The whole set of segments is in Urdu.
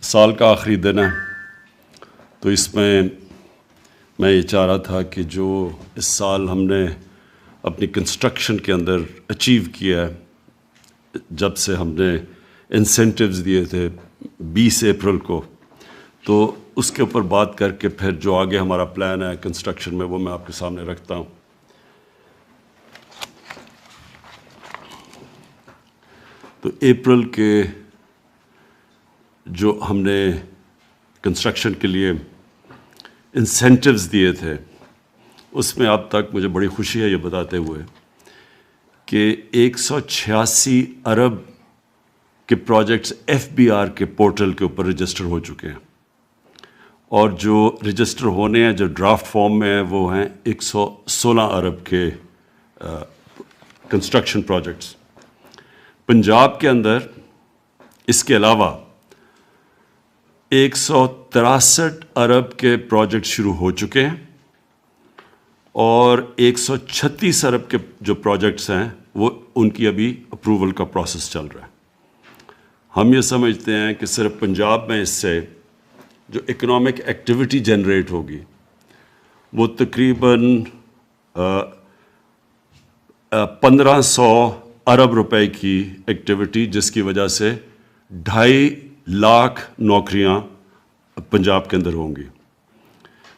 سال کا آخری دن ہے، تو اس میں میں یہ چاہ رہا تھا کہ جو اس سال ہم نے اپنی کنسٹرکشن کے اندر اچیو کیا ہے، جب سے ہم نے انسینٹیوز دیے تھے 20 اپریل کو، تو اس کے اوپر بات کر کے پھر جو آگے ہمارا پلان ہے کنسٹرکشن میں وہ میں آپ کے سامنے رکھتا ہوں۔ تو اپریل کے جو ہم نے کنسٹرکشن کے لیے انسینٹیوز دیے تھے، اس میں اب تک مجھے بڑی خوشی ہے یہ بتاتے ہوئے کہ 186 ارب کے پروجیکٹس ایف بی آر کے پورٹل کے اوپر رجسٹر ہو چکے ہیں، اور جو رجسٹر ہونے ہیں جو ڈرافٹ فارم میں ہیں وہ ہیں 116 ارب کے کنسٹرکشن پروجیکٹس۔ پنجاب کے اندر اس کے علاوہ 163 ارب کے پروجیکٹ شروع ہو چکے ہیں، اور 136 ارب کے جو پروجیکٹس ہیں وہ ان کی ابھی اپروول کا پروسیس چل رہا ہے۔ ہم یہ سمجھتے ہیں کہ صرف پنجاب میں اس سے جو اکنامک ایکٹیویٹی جنریٹ ہوگی وہ تقریباً 1500 ارب روپے کی ایکٹیویٹی، جس کی وجہ سے 2.5 لاکھ نوکریاں پنجاب کے اندر ہوں گی۔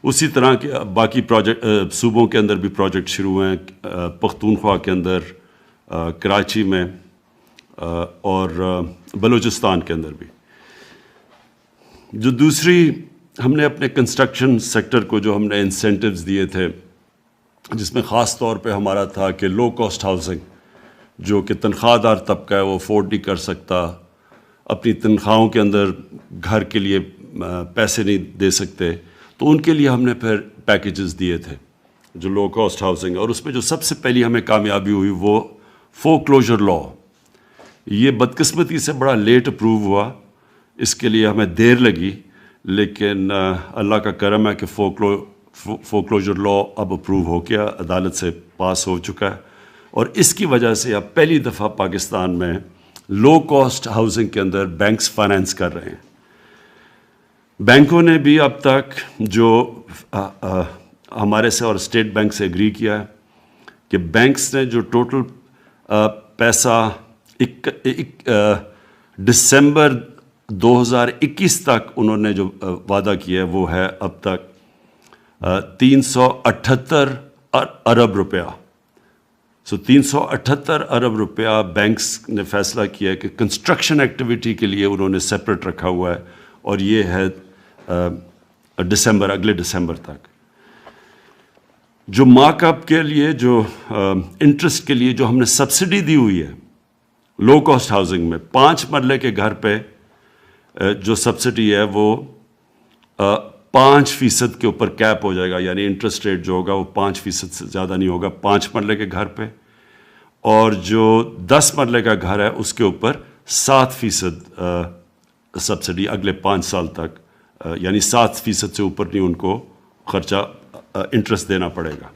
اسی طرح کے باقی پروجیکٹ صوبوں کے اندر بھی پروجیکٹ شروع ہوئے ہیں، پختونخوا کے اندر، کراچی میں، اور بلوچستان کے اندر بھی۔ جو دوسری ہم نے اپنے کنسٹرکشن سیکٹر کو جو ہم نے انسینٹیوز دیے تھے، جس میں خاص طور پہ ہمارا تھا کہ لو کاسٹ ہاؤسنگ، جو کہ تنخواہ دار طبقہ ہے وہ افورڈ نہیں کر سکتا، اپنی تنخواہوں کے اندر گھر کے لیے پیسے نہیں دے سکتے، تو ان کے لیے ہم نے پھر پیکیجز دیے تھے جو لو کاسٹ ہاؤسنگ۔ اور اس میں جو سب سے پہلی ہمیں کامیابی ہوئی وہ فورکلوجر لا۔ یہ بدقسمتی سے بڑا لیٹ اپروو ہوا، اس کے لیے ہمیں دیر لگی، لیکن اللہ کا کرم ہے کہ فورکلوجر لا اب اپروو ہو گیا، عدالت سے پاس ہو چکا ہے، اور اس کی وجہ سے اب پہلی دفعہ پاکستان میں لو کاسٹ ہاؤسنگ کے اندر بینکس فائنینس کر رہے ہیں۔ بینکوں نے بھی اب تک جو ہمارے سے اور اسٹیٹ بینک سے ایگری کیا ہے کہ بینکس نے جو ٹوٹل پیسہ دسمبر 2021 تک انہوں نے جو وعدہ کیا ہے وہ ہے اب تک 378 ارب روپیہ۔ 378 ارب روپیہ بینکس نے فیصلہ کیا ہے کہ کنسٹرکشن ایکٹیویٹی کے لیے انہوں نے سیپریٹ رکھا ہوا ہے، اور یہ ہے اگلے دسمبر تک۔ جو مارک اپ کے لیے جو انٹرسٹ کے لیے جو ہم نے سبسڈی دی ہوئی ہے لو کاسٹ ہاؤسنگ میں، 5 مرلے کے گھر پہ جو سبسڈی ہے وہ 5% کے اوپر کیپ ہو جائے گا، یعنی انٹرسٹ ریٹ جو ہوگا وہ 5% سے زیادہ نہیں ہوگا 5 مرلے کے گھر پہ، اور جو 10 مرلے کا گھر ہے اس کے اوپر 7% سبسڈی اگلے 5 سال تک، یعنی 7% سے اوپر نہیں ان کو خرچہ انٹرسٹ دینا پڑے گا۔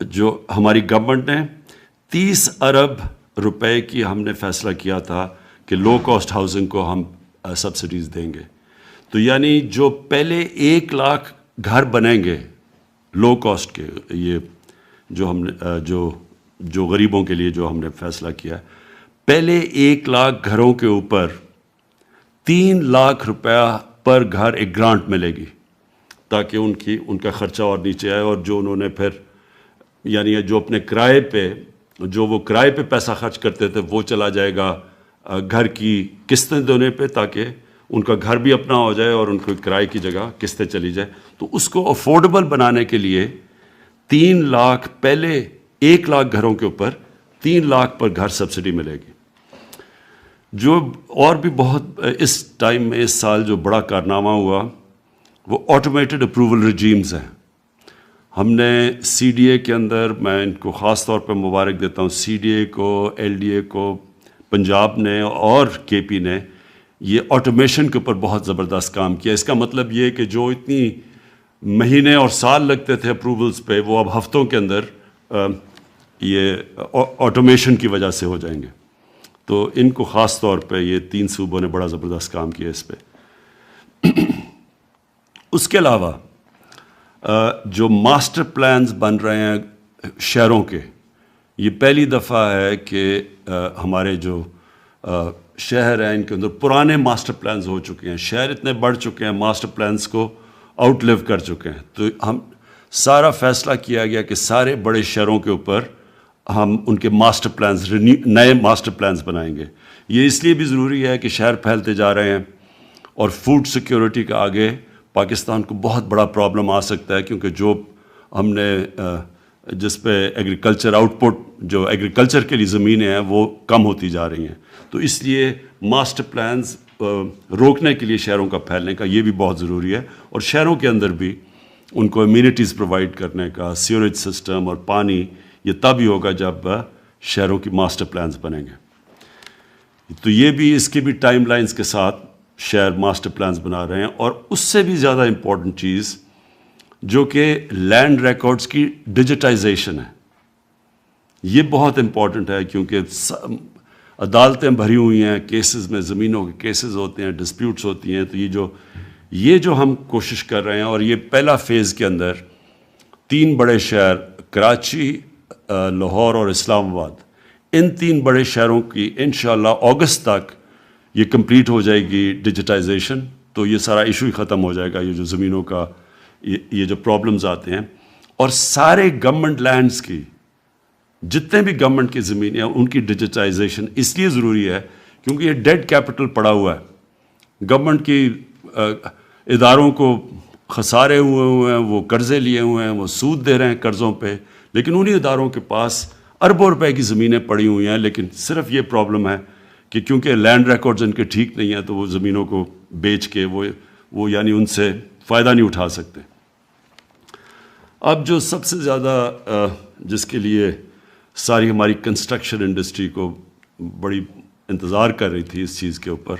جو ہماری گورنمنٹ نے 30 ارب روپے کی ہم نے فیصلہ کیا تھا کہ لو کاسٹ ہاؤسنگ کو ہم سبسڈیز دیں گے، تو یعنی جو پہلے 1 لاکھ گھر بنیں گے لو کاسٹ کے، یہ جو ہم نے جو غریبوں کے لیے جو ہم نے فیصلہ کیا، پہلے 1 لاکھ گھروں کے اوپر 3 لاکھ روپیہ پر گھر ایک گرانٹ ملے گی، تاکہ ان کا خرچہ اور نیچے آئے، اور جو انہوں نے پھر یعنی جو اپنے کرائے پہ جو وہ کرائے پہ پیسہ خرچ کرتے تھے وہ چلا جائے گا گھر کی قسطیں دینے پہ، تاکہ ان کا گھر بھی اپنا ہو جائے اور ان کو کرائے کی جگہ قسطیں چلی جائے۔ تو اس کو افورڈیبل بنانے کے لیے 3 لاکھ، پہلے 1 لاکھ گھروں کے اوپر 3 لاکھ پر گھر سبسڈی ملے گی۔ جو اور بھی بہت اس ٹائم میں اس سال جو بڑا کارنامہ ہوا وہ آٹومیٹڈ اپروول رجیمز ہیں۔ ہم نے سی ڈی اے کے اندر، میں ان کو خاص طور پہ مبارک دیتا ہوں، سی ڈی اے کو، ایل ڈی اے کو، پنجاب نے اور کے پی نے یہ آٹومیشن کے اوپر بہت زبردست کام کیا۔ اس کا مطلب یہ کہ جو اتنی مہینے اور سال لگتے تھے اپروولز پہ، وہ اب ہفتوں کے اندر یہ آٹومیشن کی وجہ سے ہو جائیں گے۔ تو ان کو خاص طور پہ یہ 3 صوبوں نے بڑا زبردست کام کیا اس پہ. اس کے علاوہ جو ماسٹر پلانز بن رہے ہیں شہروں کے، یہ پہلی دفعہ ہے کہ ہمارے جو شہر ہیں ان کے اندر پرانے ماسٹر پلانز ہو چکے ہیں. شہر اتنے بڑھ چکے ہیں، ماسٹر پلانز کو آؤٹ لیو کر چکے ہیں. تو ہم سارا فیصلہ کیا گیا کہ سارے بڑے شہروں کے اوپر ہم ان کے ماسٹر پلانز، نئے ماسٹر پلانز بنائیں گے. یہ اس لیے بھی ضروری ہے کہ شہر پھیلتے جا رہے ہیں اور فوڈ سیکیورٹی کا آگے پاکستان کو بہت بڑا پرابلم آ سکتا ہے، کیونکہ جو ہم نے جس پہ ایگریکلچر آؤٹ پٹ، جو ایگریکلچر کے لیے زمینیں ہیں وہ کم ہوتی جا رہی ہیں. تو اس لیے ماسٹر پلانز روکنے کے لیے شہروں کا پھیلنے کا یہ بھی بہت ضروری ہے. اور شہروں کے اندر بھی ان کو امینٹیز پرووائڈ کرنے کا، سیوریج سسٹم اور پانی، یہ تب ہی ہوگا جب شہروں کی ماسٹر پلانز بنیں گے. تو یہ بھی، اس کی بھی ٹائم لائنز کے ساتھ شہر ماسٹر پلانز بنا رہے ہیں. اور اس سے بھی زیادہ امپورٹنٹ چیز جو کہ لینڈ ریکارڈز کی ڈیجیٹائزیشن ہے، یہ بہت امپورٹنٹ ہے، کیونکہ عدالتیں بھری ہوئی ہیں کیسز میں، زمینوں کے کیسز ہوتے ہیں، ڈسپیوٹس ہوتی ہیں. تو یہ جو ہم کوشش کر رہے ہیں، اور یہ پہلا فیز کے اندر 3 بڑے شہر کراچی، لاہور اور اسلام آباد، ان 3 بڑے شہروں کی انشاءاللہ اگست تک یہ کمپلیٹ ہو جائے گی ڈیجیٹائزیشن. تو یہ سارا ایشو ہی ختم ہو جائے گا، یہ جو زمینوں کا یہ جو پرابلمز آتے ہیں. اور سارے گورنمنٹ لینڈز کی، جتنے بھی گورنمنٹ کی زمینیں ہیں، ان کی ڈیجیٹائزیشن اس لیے ضروری ہے کیونکہ یہ ڈیڈ کیپٹل پڑا ہوا ہے. گورنمنٹ کی اداروں کو خسارے ہوئے ہیں، وہ قرضے لیے ہوئے ہیں، وہ سود دے رہے ہیں قرضوں پہ، لیکن انہی اداروں کے پاس اربوں روپے کی زمینیں پڑی ہوئی ہیں. لیکن صرف یہ پرابلم ہے کہ کیونکہ لینڈ ریکارڈز ان کے ٹھیک نہیں ہیں، تو وہ زمینوں کو بیچ کے وہ یعنی ان سے فائدہ نہیں اٹھا سکتے. اب جو سب سے زیادہ جس کے لیے ساری ہماری کنسٹرکشن انڈسٹری کو بڑی انتظار کر رہی تھی اس چیز کے اوپر،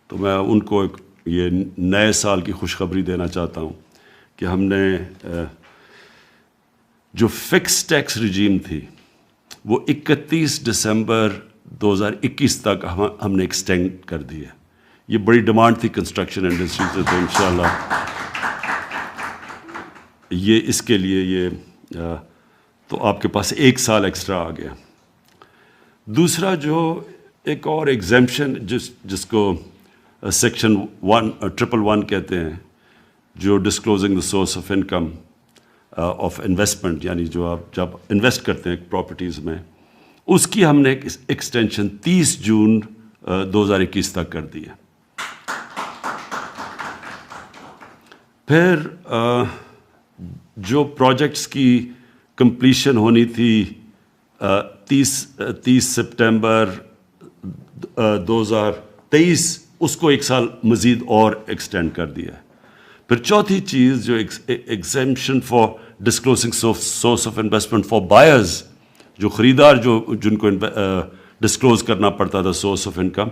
تو میں ان کو یہ نئے سال کی خوشخبری دینا چاہتا ہوں کہ ہم نے جو فکس ٹیکس رجیم تھی وہ 31 دسمبر 2021 تک ہم نے ایکسٹینڈ کر دی ہے. یہ بڑی ڈیمانڈ تھی کنسٹرکشن انڈسٹری سے، تو انشاءاللہ یہ اس کے لیے یہ تو آپ کے پاس 1 سال ایکسٹرا آ گیا. دوسرا جو ایک اور ایگزیمپشن جس کو سیکشن 111 کہتے ہیں، جو disclosing the source of income of investment, یعنی جو آپ جب انویسٹ کرتے ہیں پراپرٹیز میں، اس کی ہم نے ایکسٹینشن 30 جون 2021 تک کر دی ہے. پھر جو پروجیکٹس کی کمپلیشن ہونی تھی 30 سپٹمبر 2023، اس کو 1 سال مزید اور ایکسٹینڈ کر دیا ہے. پھر چوتھی چیز جو exemption for disclosing source of investment for buyers, جو خریدار جن کو ڈسکلوز کرنا پڑتا تھا سورس آف انکم،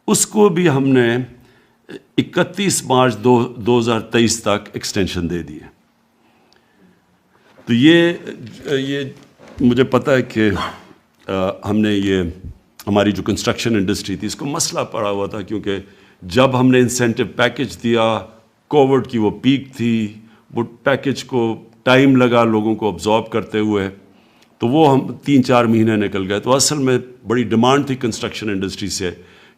اس کو بھی ہم نے 31 مارچ 2023 تک ایکسٹینشن دے دی ہے. تو یہ مجھے پتہ ہے کہ ہم نے یہ ہماری جو کنسٹرکشن انڈسٹری تھی اس کو مسئلہ پڑا ہوا تھا، کیونکہ جب ہم نے انسینٹو پیکج دیا، کووڈ کی وہ پیک تھی، وہ پیکج کو ٹائم لگا لوگوں کو ابزارب کرتے ہوئے، تو وہ ہم 3-4 مہینے نکل گئے. تو اصل میں بڑی ڈیمانڈ تھی کنسٹرکشن انڈسٹری سے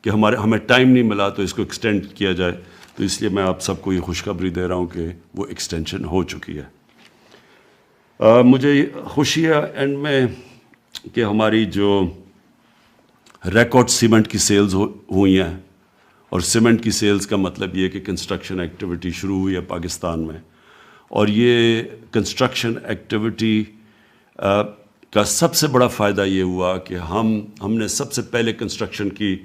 کہ ہمیں ٹائم نہیں ملا تو اس کو ایکسٹینڈ کیا جائے. تو اس لیے میں آپ سب کو یہ خوشخبری دے رہا ہوں کہ وہ ایکسٹینشن ہو چکی ہے. مجھے خوشی ہے اینڈ میں کہ ہماری جو ریکارڈ سیمنٹ کی سیلز ہوئی ہیں، اور سیمنٹ کی سیلز کا مطلب یہ کہ کنسٹرکشن ایکٹیویٹی شروع ہوئی ہے پاکستان میں. اور یہ کنسٹرکشن ایکٹیویٹی کا سب سے بڑا فائدہ یہ ہوا کہ ہم نے سب سے پہلے کنسٹرکشن کی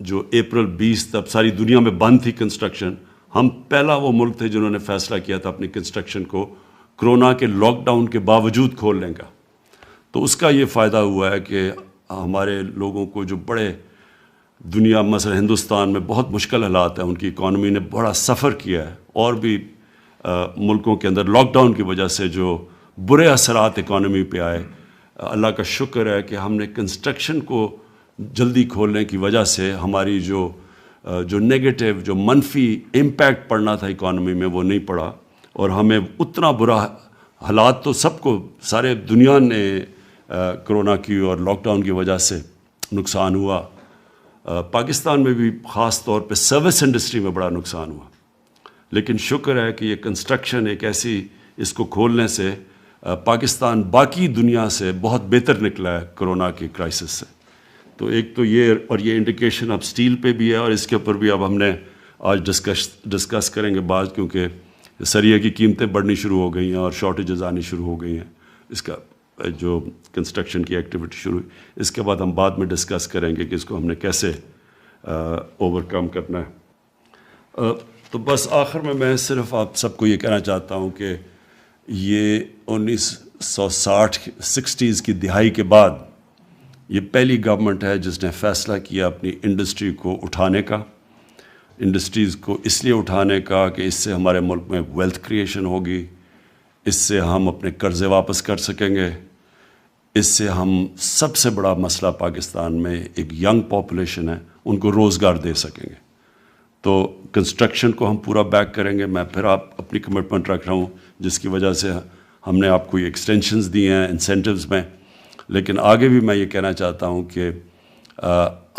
جو اپریل 20 تب ساری دنیا میں بند تھی کنسٹرکشن، ہم پہلا وہ ملک تھے جنہوں نے فیصلہ کیا تھا اپنی کنسٹرکشن کو کرونا کے لاک ڈاؤن کے باوجود کھولنے کا. تو اس کا یہ فائدہ ہوا ہے کہ ہمارے لوگوں کو جو بڑے دنیا مثلا ہندوستان میں بہت مشکل حالات ہیں، ان کی اکانومی نے بڑا سفر کیا ہے، اور بھی ملکوں کے اندر لاک ڈاؤن کی وجہ سے جو برے اثرات اکانومی پہ آئے، اللہ کا شکر ہے کہ ہم نے کنسٹرکشن کو جلدی کھولنے کی وجہ سے ہماری جو نیگیٹو جو منفی امپیکٹ پڑنا تھا اکانومی میں وہ نہیں پڑا، اور ہمیں اتنا برا حالات تو سب کو سارے دنیا نے کرونا کی اور لاک ڈاؤن کی وجہ سے نقصان ہوا. پاکستان میں بھی خاص طور پہ سروس انڈسٹری میں بڑا نقصان ہوا، لیکن شکر ہے کہ یہ کنسٹرکشن ایک ایسی، اس کو کھولنے سے پاکستان باقی دنیا سے بہت بہتر نکلا ہے کرونا کی کرائسس سے. تو ایک تو یہ، اور یہ انڈیکیشن اب سٹیل پہ بھی ہے، اور اس کے اوپر بھی اب ہم نے آج ڈسکس کریں گے بعض، کیونکہ سریے کی قیمتیں بڑھنی شروع ہو گئی ہیں اور شارٹیجز آنی شروع ہو گئی ہیں. اس کا جو کنسٹرکشن کی ایکٹیویٹی شروع ہوئی، اس کے بعد ہم بعد میں ڈسکس کریں گے کہ اس کو ہم نے کیسے اوور کم کرنا ہے. تو بس آخر میں صرف آپ سب کو یہ کہنا چاہتا ہوں کہ یہ 1960 کی دہائی کے بعد یہ پہلی گورنمنٹ ہے جس نے فیصلہ کیا اپنی انڈسٹری کو اٹھانے کا، انڈسٹریز کو اس لیے اٹھانے کا کہ اس سے ہمارے ملک میں ویلتھ کریشن ہوگی، اس سے ہم اپنے قرضے واپس کر سکیں گے، اس سے ہم سب سے بڑا مسئلہ پاکستان میں ایک ینگ پاپولیشن ہے، ان کو روزگار دے سکیں گے. تو کنسٹرکشن کو ہم پورا بیک کریں گے. میں پھر اپنی کمٹمنٹ رکھ رہا ہوں جس کی وجہ سے ہم نے آپ کو یہ ایکسٹینشنز دی ہیں انسینٹیوز میں، لیکن آگے بھی میں یہ کہنا چاہتا ہوں کہ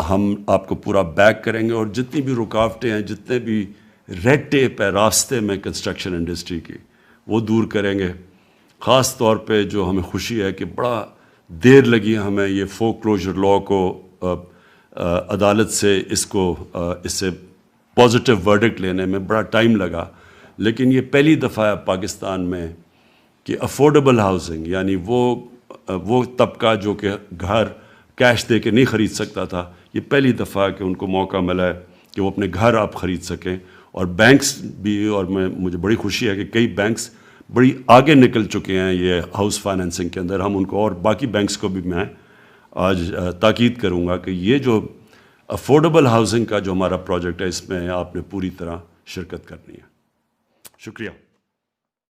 ہم آپ کو پورا بیک کریں گے، اور جتنی بھی رکاوٹیں ہیں، جتنے بھی ریڈ ٹیپ ہے راستے میں کنسٹرکشن انڈسٹری کی، وہ دور کریں گے. خاص طور پہ جو ہمیں خوشی ہے کہ بڑا دیر لگی ہمیں یہ فور کلوجر لاء کو عدالت سے اس سے پازیٹیو ورڈکٹ لینے میں بڑا ٹائم لگا، لیکن یہ پہلی دفعہ ہے پاکستان میں کہ افورڈیبل ہاؤسنگ، یعنی وہ طبقہ جو کہ گھر کیش دے کے نہیں خرید سکتا تھا، یہ پہلی دفعہ کہ ان کو موقع ملا ہے کہ وہ اپنے گھر آپ خرید سکیں. اور بینکس بھی، اور مجھے بڑی خوشی ہے کہ کئی بینکس بڑی آگے نکل چکے ہیں یہ ہاؤس فائنینسنگ کے اندر. ہم ان کو اور باقی بینکس کو بھی میں آج تاکید کروں گا کہ یہ جو افورڈیبل ہاؤسنگ کا جو ہمارا پروجیکٹ ہے، اس میں آپ نے پوری طرح شرکت کرنی ہے. شکریہ.